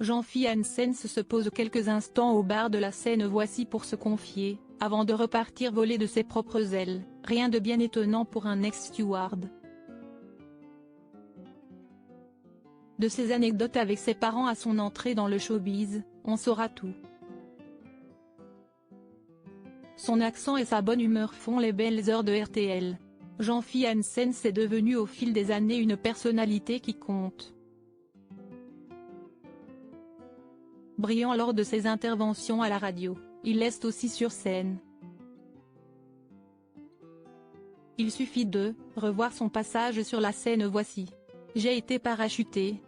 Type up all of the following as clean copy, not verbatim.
Jean-Philippe Janssens se pose quelques instants au bar de la Seine-Voici pour se confier, avant de repartir voler de ses propres ailes. Rien de bien étonnant pour un ex-steward. De ses anecdotes avec ses parents à son entrée dans le showbiz, on saura tout. Son accent et sa bonne humeur font les belles heures de RTL. Jean-Philippe Janssens est devenu au fil des années une personnalité qui compte. Brillant lors de ses interventions à la radio, il l'est aussi sur scène. Il suffit de revoir son passage sur la Seine-Voici. J'ai été parachuté.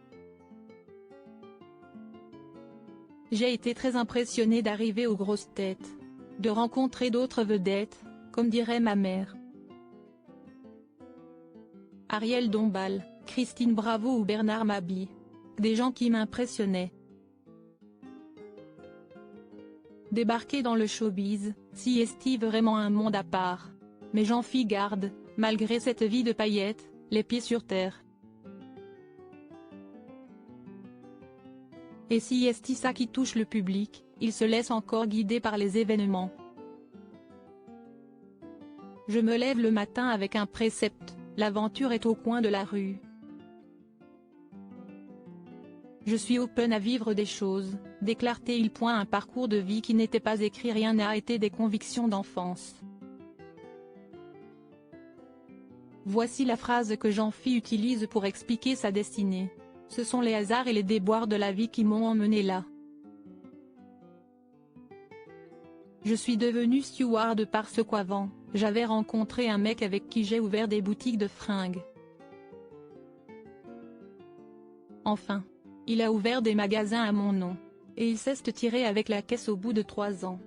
J'ai été très impressionné d'arriver aux grosses têtes. De rencontrer d'autres vedettes, comme dirait ma mère. Ariel Dombal, Christine Bravo ou Bernard Mabie. Des gens qui m'impressionnaient. Débarquer dans le showbiz, si est vraiment un monde à part. Mais Jean-Philippe garde, malgré cette vie de paillettes, les pieds sur terre. Et si est ça qui touche le public, il se laisse encore guider par les événements. Je me lève le matin avec un précepte, l'aventure est au coin de la rue. Je suis open à vivre des choses, déclare-t-il. Un parcours de vie qui n'était pas écrit, rien n'a été des convictions d'enfance. Voici la phrase que Jean-Philippe utilise pour expliquer sa destinée. Ce sont les hasards et les déboires de la vie qui m'ont emmené là. Je suis devenu steward parce qu'avant, j'avais rencontré un mec avec qui j'ai ouvert des boutiques de fringues. Enfin, il a ouvert des magasins à mon nom. Et il s'est tiré avec la caisse au bout de 3 ans.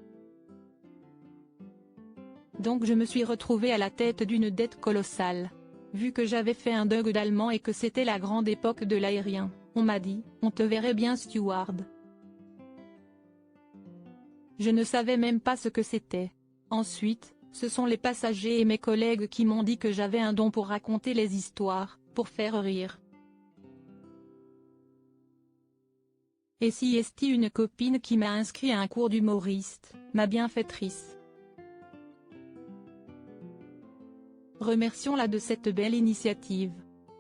Donc je me suis retrouvé à la tête d'une dette colossale. Vu que j'avais fait un DUG d'allemand et que c'était la grande époque de l'aérien, on m'a dit, on te verrait bien steward. Je ne savais même pas ce que c'était. Ensuite, ce sont les passagers et mes collègues qui m'ont dit que j'avais un don pour raconter les histoires, pour faire rire. Et si est une copine qui m'a inscrit à un cours d'humoriste, ma bienfaitrice. Remercions-la de cette belle initiative.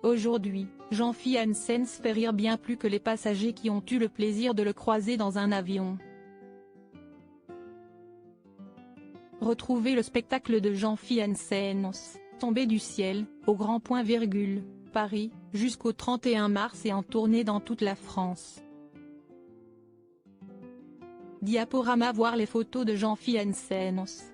Aujourd'hui, Jean-Philippe Janssens fait rire bien plus que les passagers qui ont eu le plaisir de le croiser dans un avion. Retrouvez le spectacle de Jean-Philippe Janssens, Tombé du ciel, au Grand Point Virgule, Paris, jusqu'au 31 mars et en tournée dans toute la France. Diaporama. Voir les photos de Jean-Philippe Janssens.